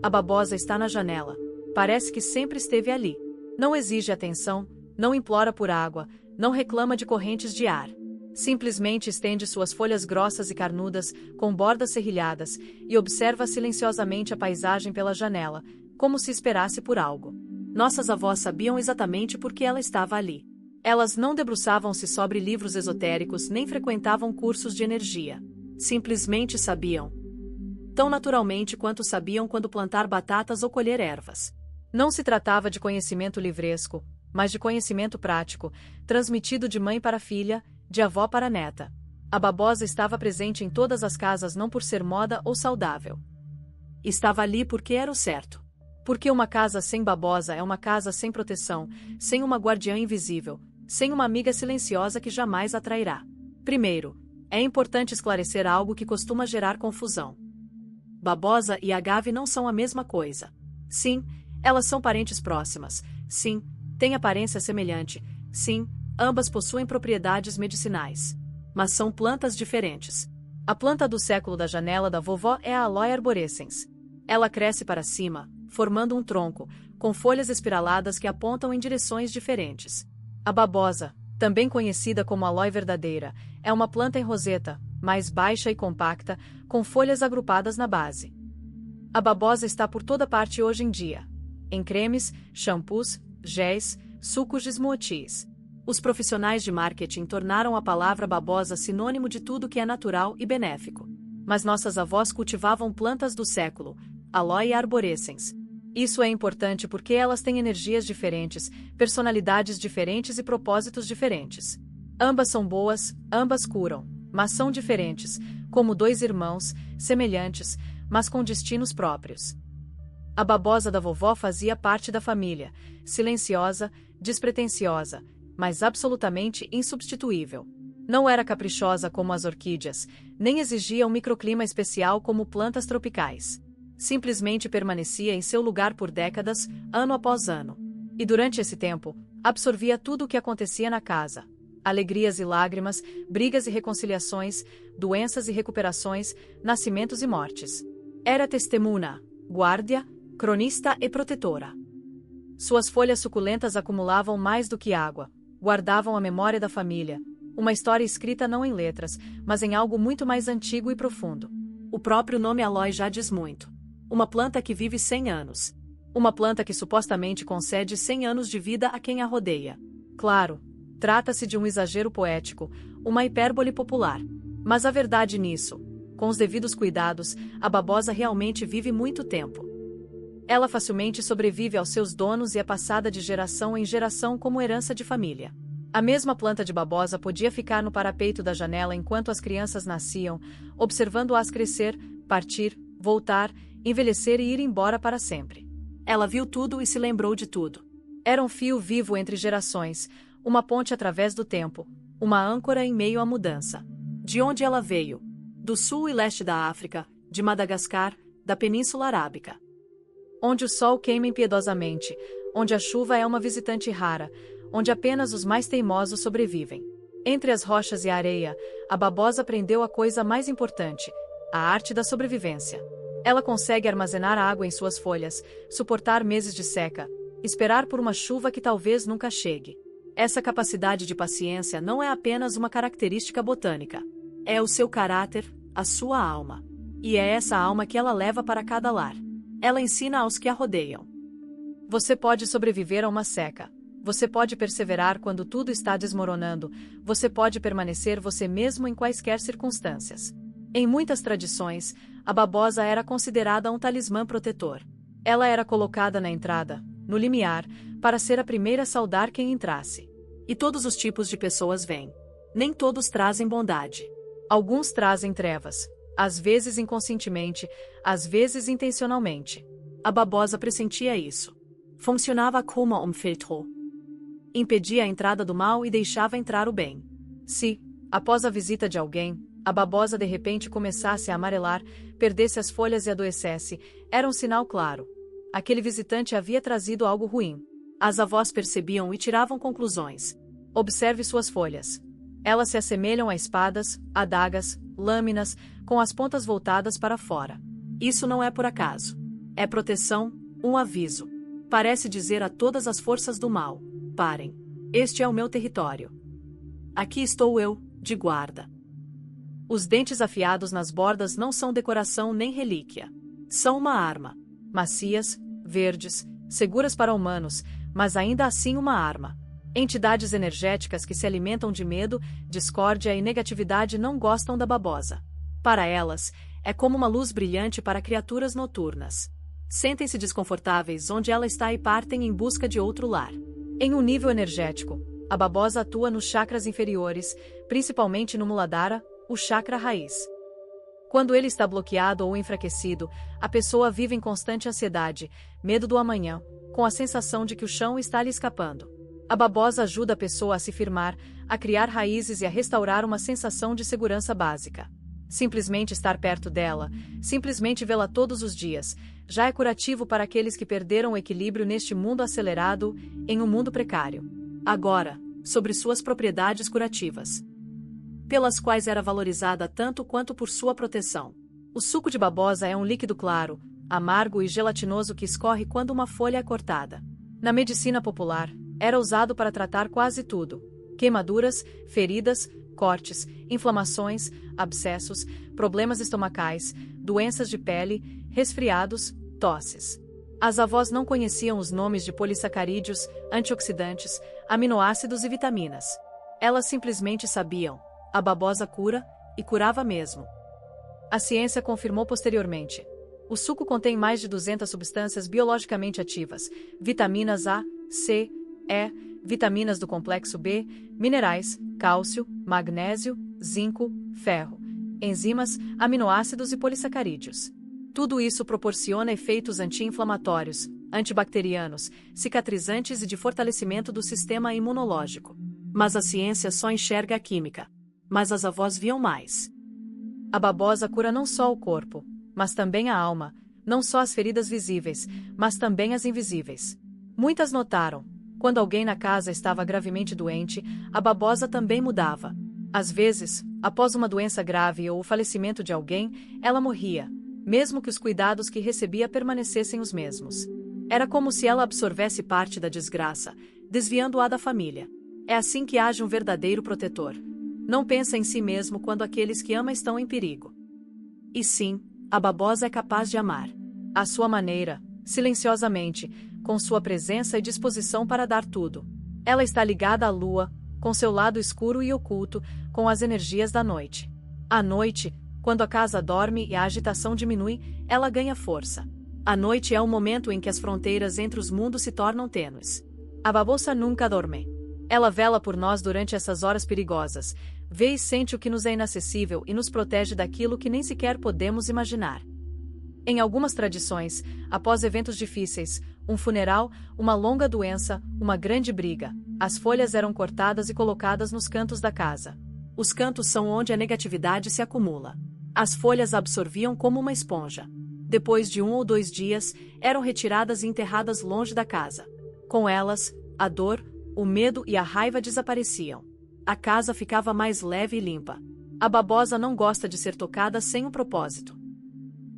A babosa está na janela. Parece que sempre esteve ali. Não exige atenção, não implora por água, não reclama de correntes de ar. Simplesmente estende suas folhas grossas e carnudas, com bordas serrilhadas, e observa silenciosamente a paisagem pela janela, como se esperasse por algo. Nossas avós sabiam exatamente por que ela estava ali. Elas não debruçavam-se sobre livros esotéricos nem frequentavam cursos de energia. Simplesmente sabiam. Tão naturalmente quanto sabiam quando plantar batatas ou colher ervas. Não se tratava de conhecimento livresco, mas de conhecimento prático, transmitido de mãe para filha, de avó para neta. A babosa estava presente em todas as casas não por ser moda ou saudável. Estava ali porque era o certo. Porque uma casa sem babosa é uma casa sem proteção, sem uma guardiã invisível, sem uma amiga silenciosa que jamais atrairá. Primeiro, é importante esclarecer algo que costuma gerar confusão. Babosa e agave não são a mesma coisa. Sim, elas são parentes próximas. Sim, têm aparência semelhante. Sim, ambas possuem propriedades medicinais. Mas são plantas diferentes. A planta do século da janela da vovó é a Aloe arborescens. Ela cresce para cima, formando um tronco, com folhas espiraladas que apontam em direções diferentes. A babosa, também conhecida como aloe verdadeira, é uma planta em roseta, mais baixa e compacta, com folhas agrupadas na base. A babosa está por toda parte hoje em dia. Em cremes, shampoos, géis, sucos de smoothies. Os profissionais de marketing tornaram a palavra babosa sinônimo de tudo que é natural e benéfico. Mas nossas avós cultivavam plantas do século, Aloe arborescens. Isso é importante porque elas têm energias diferentes, personalidades diferentes e propósitos diferentes. Ambas são boas, ambas curam, mas são diferentes, como dois irmãos, semelhantes, mas com destinos próprios. A babosa da vovó fazia parte da família, silenciosa, despretensiosa, mas absolutamente insubstituível. Não era caprichosa como as orquídeas, nem exigia um microclima especial como plantas tropicais. Simplesmente permanecia em seu lugar por décadas, ano após ano. E durante esse tempo, absorvia tudo o que acontecia na casa. Alegrias e lágrimas, brigas e reconciliações, doenças e recuperações, nascimentos e mortes. Era testemunha, guardia, cronista e protetora. Suas folhas suculentas acumulavam mais do que água, guardavam a memória da família, uma história escrita não em letras, mas em algo muito mais antigo e profundo. O próprio nome Aloe já diz muito. Uma planta que vive 100 anos. Uma planta que supostamente concede 100 anos de vida a quem a rodeia. Claro, trata-se de um exagero poético, uma hipérbole popular. Mas a verdade nisso, com os devidos cuidados, a babosa realmente vive muito tempo. Ela facilmente sobrevive aos seus donos e é passada de geração em geração como herança de família. A mesma planta de babosa podia ficar no parapeito da janela enquanto as crianças nasciam, observando-as crescer, partir, voltar, envelhecer e ir embora para sempre. Ela viu tudo e se lembrou de tudo. Era um fio vivo entre gerações, uma ponte através do tempo, uma âncora em meio à mudança. De onde ela veio? Do sul e leste da África, de Madagascar, da Península Arábica. Onde o sol queima impiedosamente, onde a chuva é uma visitante rara, onde apenas os mais teimosos sobrevivem. Entre as rochas e a areia, a babosa aprendeu a coisa mais importante, a arte da sobrevivência. Ela consegue armazenar água em suas folhas, suportar meses de seca, esperar por uma chuva que talvez nunca chegue. Essa capacidade de paciência não é apenas uma característica botânica. É o seu caráter, a sua alma. E é essa alma que ela leva para cada lar. Ela ensina aos que a rodeiam. Você pode sobreviver a uma seca. Você pode perseverar quando tudo está desmoronando. Você pode permanecer você mesmo em quaisquer circunstâncias. Em muitas tradições, a babosa era considerada um talismã protetor. Ela era colocada na entrada, no limiar, para ser a primeira a saudar quem entrasse. E todos os tipos de pessoas vêm. Nem todos trazem bondade. Alguns trazem trevas, às vezes inconscientemente, às vezes intencionalmente. A babosa pressentia isso. Funcionava como um filtro. Impedia a entrada do mal e deixava entrar o bem. Se, após a visita de alguém, a babosa de repente começasse a amarelar, perdesse as folhas e adoecesse, era um sinal claro. Aquele visitante havia trazido algo ruim. As avós percebiam e tiravam conclusões. Observe suas folhas. Elas se assemelham a espadas, adagas, lâminas, com as pontas voltadas para fora. Isso não é por acaso. É proteção, um aviso. Parece dizer a todas as forças do mal: parem. Este é o meu território. Aqui estou eu, de guarda. Os dentes afiados nas bordas não são decoração nem relíquia. São uma arma. Macias, verdes, seguras para humanos, mas ainda assim uma arma. Entidades energéticas que se alimentam de medo, discórdia e negatividade não gostam da babosa. Para elas, é como uma luz brilhante para criaturas noturnas. Sentem-se desconfortáveis onde ela está e partem em busca de outro lar. Em um nível energético, a babosa atua nos chakras inferiores, principalmente no Muladhara, o chakra raiz. Quando ele está bloqueado ou enfraquecido, a pessoa vive em constante ansiedade, medo do amanhã, com a sensação de que o chão está lhe escapando. A babosa ajuda a pessoa a se firmar, a criar raízes e a restaurar uma sensação de segurança básica. Simplesmente estar perto dela, simplesmente vê-la todos os dias, já é curativo para aqueles que perderam o equilíbrio neste mundo acelerado, em um mundo precário. Agora, sobre suas propriedades curativas, pelas quais era valorizada tanto quanto por sua proteção. O suco de babosa é um líquido claro, amargo e gelatinoso que escorre quando uma folha é cortada. Na medicina popular, era usado para tratar quase tudo: queimaduras, feridas, cortes, inflamações, abscessos, problemas estomacais, doenças de pele, resfriados, tosses. As avós não conheciam os nomes de polissacarídeos, antioxidantes, aminoácidos e vitaminas. Elas simplesmente sabiam: a babosa cura, e curava mesmo. A ciência confirmou posteriormente. O suco contém mais de 200 substâncias biologicamente ativas, vitaminas A, C, E, vitaminas do complexo B, minerais, cálcio, magnésio, zinco, ferro, enzimas, aminoácidos e polissacarídeos. Tudo isso proporciona efeitos anti-inflamatórios, antibacterianos, cicatrizantes e de fortalecimento do sistema imunológico. Mas a ciência só enxerga a química. Mas as avós viam mais. A babosa cura não só o corpo, mas também a alma, não só as feridas visíveis, mas também as invisíveis. Muitas notaram: quando alguém na casa estava gravemente doente, a babosa também mudava. Às vezes, após uma doença grave ou o falecimento de alguém, ela morria, mesmo que os cuidados que recebia permanecessem os mesmos. Era como se ela absorvesse parte da desgraça, desviando-a da família. É assim que age um verdadeiro protetor. Não pensa em si mesmo quando aqueles que ama estão em perigo. E sim, a babosa é capaz de amar. À sua maneira, silenciosamente, com sua presença e disposição para dar tudo. Ela está ligada à lua, com seu lado escuro e oculto, com as energias da noite. À noite, quando a casa dorme e a agitação diminui, ela ganha força. A noite é o momento em que as fronteiras entre os mundos se tornam tênues. A babosa nunca dorme. Ela vela por nós durante essas horas perigosas, vê e sente o que nos é inacessível e nos protege daquilo que nem sequer podemos imaginar. Em algumas tradições, após eventos difíceis, um funeral, uma longa doença, uma grande briga, as folhas eram cortadas e colocadas nos cantos da casa. Os cantos são onde a negatividade se acumula. As folhas absorviam como uma esponja. Depois de 1 ou 2 dias, eram retiradas e enterradas longe da casa. Com elas, a dor, o medo e a raiva desapareciam. A casa ficava mais leve e limpa. A babosa não gosta de ser tocada sem um propósito.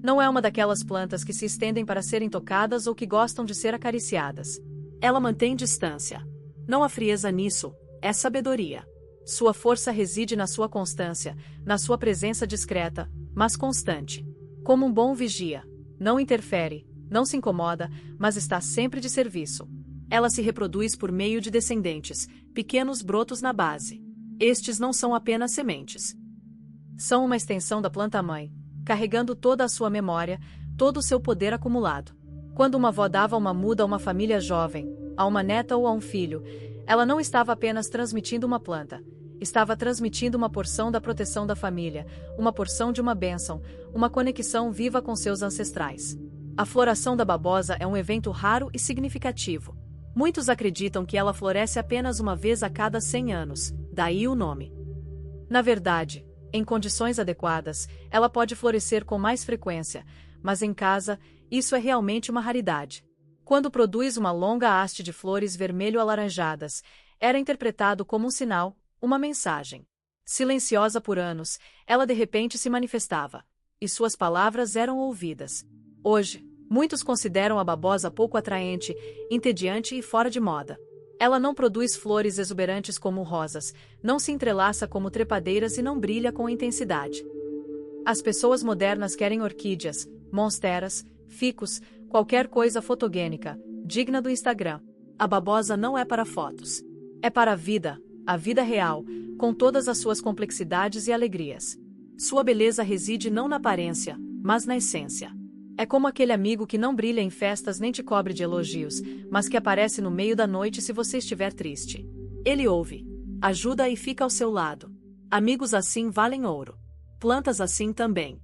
Não é uma daquelas plantas que se estendem para serem tocadas ou que gostam de ser acariciadas. Ela mantém distância. Não há frieza nisso, é sabedoria. Sua força reside na sua constância, na sua presença discreta, mas constante. Como um bom vigia. Não interfere, não se incomoda, mas está sempre de serviço. Ela se reproduz por meio de descendentes, pequenos brotos na base. Estes não são apenas sementes. São uma extensão da planta-mãe, carregando toda a sua memória, todo o seu poder acumulado. Quando uma avó dava uma muda a uma família jovem, a uma neta ou a um filho, ela não estava apenas transmitindo uma planta, estava transmitindo uma porção da proteção da família, uma porção de uma bênção, uma conexão viva com seus ancestrais. A floração da babosa é um evento raro e significativo. Muitos acreditam que ela floresce apenas uma vez a cada 100 anos, daí o nome. Na verdade, em condições adequadas, ela pode florescer com mais frequência, mas em casa, isso é realmente uma raridade. Quando produz uma longa haste de flores vermelho-alaranjadas, era interpretado como um sinal, uma mensagem. Silenciosa por anos, ela de repente se manifestava, e suas palavras eram ouvidas. Hoje, Muitos consideram a babosa pouco atraente, entediante e fora de moda. Ela não produz flores exuberantes como rosas, não se entrelaça como trepadeiras e não brilha com intensidade. As pessoas modernas querem orquídeas, monsteras, ficus, qualquer coisa fotogênica, digna do Instagram. A babosa não é para fotos. É para a vida real, com todas as suas complexidades e alegrias. Sua beleza reside não na aparência, mas na essência. É como aquele amigo que não brilha em festas nem te cobre de elogios, mas que aparece no meio da noite se você estiver triste. Ele ouve, ajuda e fica ao seu lado. Amigos assim valem ouro. Plantas assim também.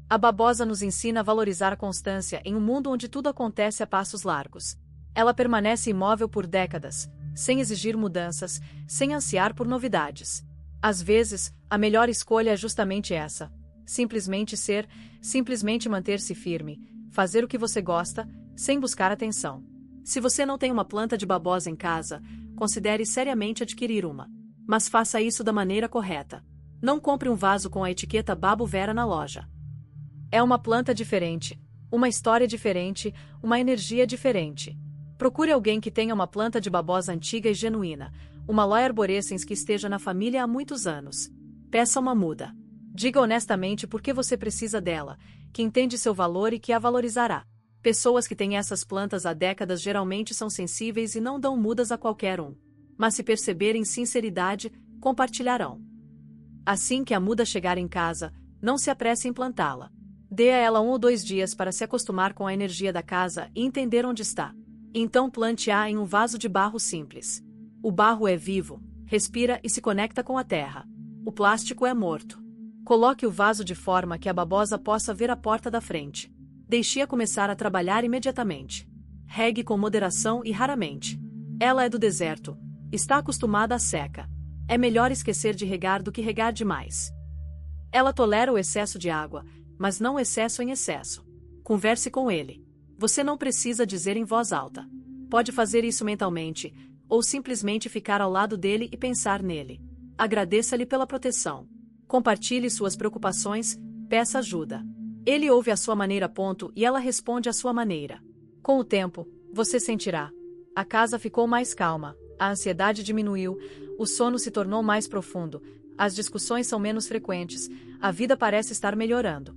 A babosa nos ensina a valorizar a constância em um mundo onde tudo acontece a passos largos. Ela permanece imóvel por décadas, sem exigir mudanças, sem ansiar por novidades. Às vezes, a melhor escolha é justamente essa. Simplesmente ser, simplesmente manter-se firme, fazer o que você gosta, sem buscar atenção. Se você não tem uma planta de babosa em casa, considere seriamente adquirir uma. Mas faça isso da maneira correta. Não compre um vaso com a etiqueta Babo Vera na loja. É uma planta diferente, uma história diferente, uma energia diferente. Procure alguém que tenha uma planta de babosa antiga e genuína, uma Aloe arborescens que esteja na família há muitos anos. Peça uma muda. Diga honestamente por que você precisa dela, que entende seu valor e que a valorizará. Pessoas que têm essas plantas há décadas geralmente são sensíveis e não dão mudas a qualquer um. Mas se perceberem sinceridade, compartilharão. Assim que a muda chegar em casa, não se apresse em plantá-la. Dê a ela 1 ou 2 dias para se acostumar com a energia da casa e entender onde está. Então plante-a em um vaso de barro simples. O barro é vivo, respira e se conecta com a terra. O plástico é morto. Coloque o vaso de forma que a babosa possa ver a porta da frente. Deixe-a começar a trabalhar imediatamente. Regue com moderação e raramente. Ela é do deserto. Está acostumada à seca. É melhor esquecer de regar do que regar demais. Ela tolera o excesso de água, mas não excesso em excesso. Converse com ele. Você não precisa dizer em voz alta. Pode fazer isso mentalmente, ou simplesmente ficar ao lado dele e pensar nele. Agradeça-lhe pela proteção. Compartilhe suas preocupações, peça ajuda. Ele ouve a sua maneira e ela responde à sua maneira. Com o tempo, você sentirá. A casa ficou mais calma, a ansiedade diminuiu, o sono se tornou mais profundo, as discussões são menos frequentes, a vida parece estar melhorando.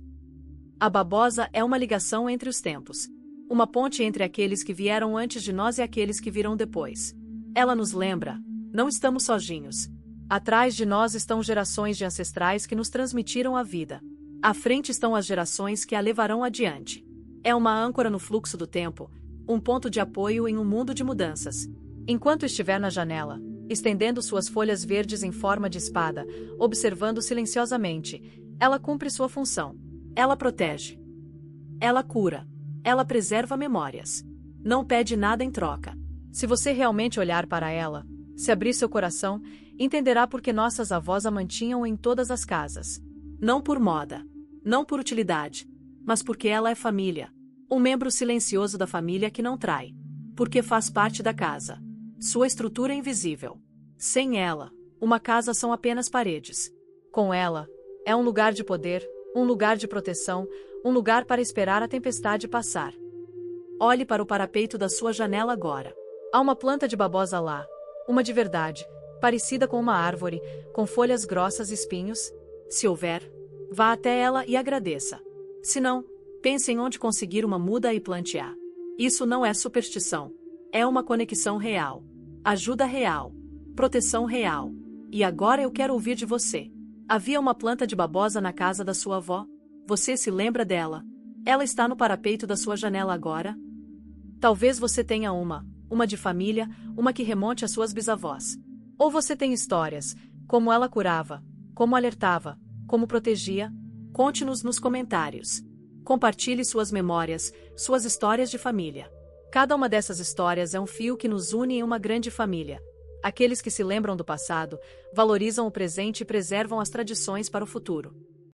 A babosa é uma ligação entre os tempos. Uma ponte entre aqueles que vieram antes de nós e aqueles que virão depois. Ela nos lembra, não estamos sozinhos. Atrás de nós estão gerações de ancestrais que nos transmitiram a vida. À frente estão as gerações que a levarão adiante. É uma âncora no fluxo do tempo, um ponto de apoio em um mundo de mudanças. Enquanto estiver na janela, estendendo suas folhas verdes em forma de espada, observando silenciosamente, ela cumpre sua função. Ela protege. Ela cura. Ela preserva memórias. Não pede nada em troca. Se você realmente olhar para ela, se abrir seu coração, entenderá por que nossas avós a mantinham em todas as casas. Não por moda, não por utilidade, mas porque ela é família. Um membro silencioso da família que não trai. Porque faz parte da casa. Sua estrutura é invisível. Sem ela, uma casa são apenas paredes. Com ela, é um lugar de poder, um lugar de proteção, um lugar para esperar a tempestade passar. Olhe para o parapeito da sua janela agora. Há uma planta de babosa lá. Uma de verdade, parecida com uma árvore, com folhas grossas e espinhos. Se houver, vá até ela e agradeça. Se não, pense em onde conseguir uma muda e plante-a. Isso não é superstição. É uma conexão real. Ajuda real. Proteção real. E agora eu quero ouvir de você. Havia uma planta de babosa na casa da sua avó? Você se lembra dela? Ela está no parapeito da sua janela agora? Talvez você tenha uma de família, uma que remonte às suas bisavós. Ou você tem histórias, como ela curava, como alertava, como protegia? Conte-nos nos comentários. Compartilhe suas memórias, suas histórias de família. Cada uma dessas histórias é um fio que nos une em uma grande família. Aqueles que se lembram do passado, valorizam o presente e preservam as tradições para o futuro.